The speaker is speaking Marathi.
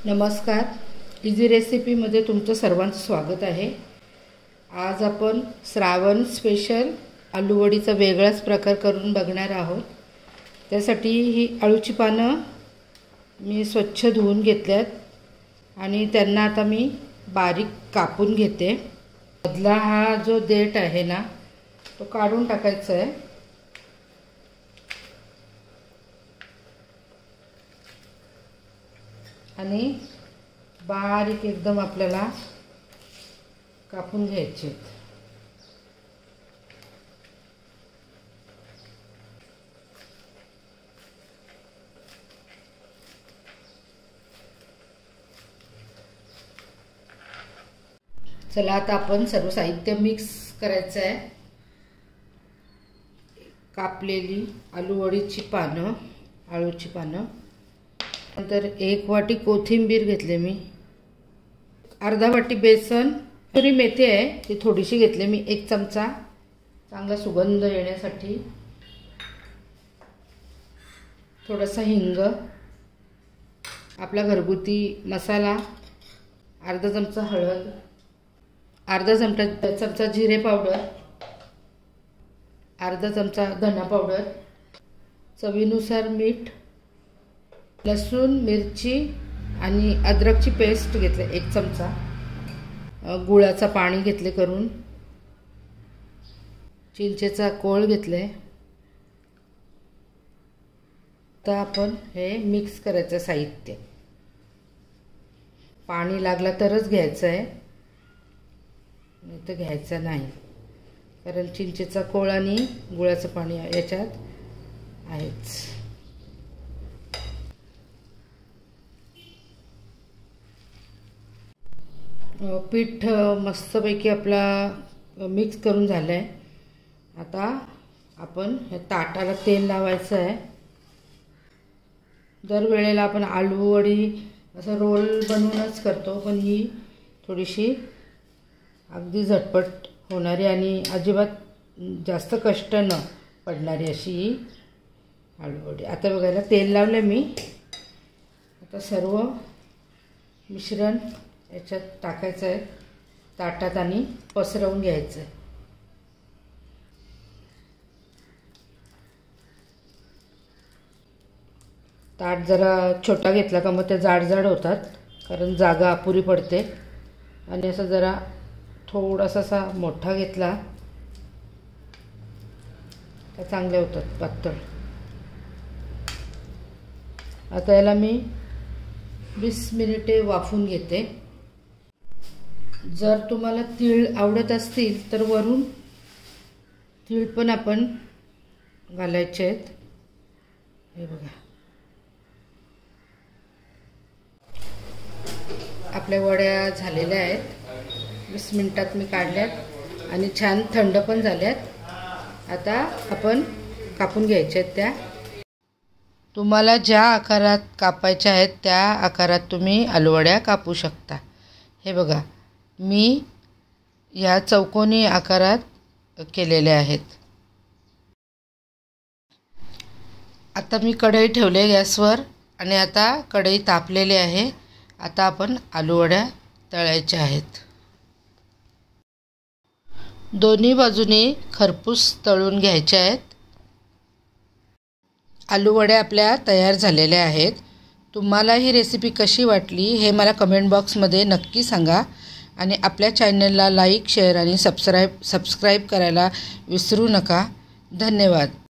नमस्कार, इझी रेसिपीमध्ये तुमचं सर्वांचं स्वागत आहे। आज आपण श्रावण स्पेशल आलूवडीचा वेगळाच प्रकार करून बघणार आहोत। त्यासाठी ही अळूची पानं मी स्वच्छ धुवून घेतल्यात आणि त्यांना आता मी बारीक कापून घेते। मधला हा जो देठ आहे ना तो काढून टाकायचा आहे। आणि बारीक एकदम आपल्याला कापून घ्यायचे। चला आता आपण सर्व साहित्य मिक्स करायचं आहे। कापलेली आलूवडीची पानं, आळूची पानं, नंतर 1 वाटी कोथिंबीर घेतले मी, अर्धा वाटी बेसन, कसुरी मेथी आहे ती थोडीशी घेतली मी, 1 चमचा, चांगला सुगंध येण्यासाठी, थोडासा हिंग, आपला घरगुती मसाला, अर्धा चमचा हळद, अर्धा चमचा जिरे पावडर, अर्धा चमचा धना पावडर, चवीनुसार मीठ, लसूण, मिरची आणि अद्रकची पेस्ट घेतले 1 चमचा, गुळाचा पाणी घेतले करून, चिंचेचा कोळ घेतले। आता आपण हे मिक्स करायचं साहित्य। पाणी लागला तरच घ्यायचं आहे, नाही तर घ्यायचं नाही, कारण चिंचेचा कोळ आणि गुळाचं पाणी याच्यात आहेच। पीठ मस्तपैकी आपला मिक्स करून झालं आहे। आता आपण ह्या ताटाला तेल लावायचं आहे। दरवेळेला आपण आलूवडी असं रोल बनवूनच करतो, पण ही थोडीशी अगदी झटपट होणारी आणि अजिबात जास्त कष्ट न पडणारी अशी ही आलूवडी। आता बघायला तेल लावलं मी। आता सर्व मिश्रण याच्यात टाकायचं आहे ताटात आणि पसरवून घ्यायचं आहे। ताट जरा छोटा घेतला का मग ते जाड होतात, कारण जागा अपुरी पडते, आणि असं जरा थोडासा असा मोठा घेतला तर चांगले होतात पातळ। आता याला मी 20 मिनिटे वाफून घेते। जर तुम्हाला तीळ आवडत असतील तर वरून तीळ पण आपण घालायचे आहेत। हे बघा, आपल्या वड्या झालेल्या आहेत, 20 मिनिटात मी काढल्यात आणि छान थंड पण झाल्यात। आता आपण कापून घ्यायच्या आहेत त्या। तुम्हाला ज्या आकारात कापायच्या आहेत त्या आकारात तुम्ही आलूवड्या कापू शकता। हे बघा, मी या चौकोनी आकारात केलेले आहेत। आता मी कढई ठेवले गॅसवर आणि आता कढई तापलेली आहे। आता आपण आलूवड्या तळायच्या आहेत। दोन्ही बाजूने खरपूस तळून घ्यायच्या आहेत। आलूवड्या आपल्या तयार झालेल्या आहेत। तुम्हाला ही रेसिपी कशी वाटली हे मला कमेंट बॉक्समध्ये नक्की सांगा, आणि आपल्या चॅनलला लाईक, शेअर आणि सबस्क्राईब करायला विसरू नका। धन्यवाद।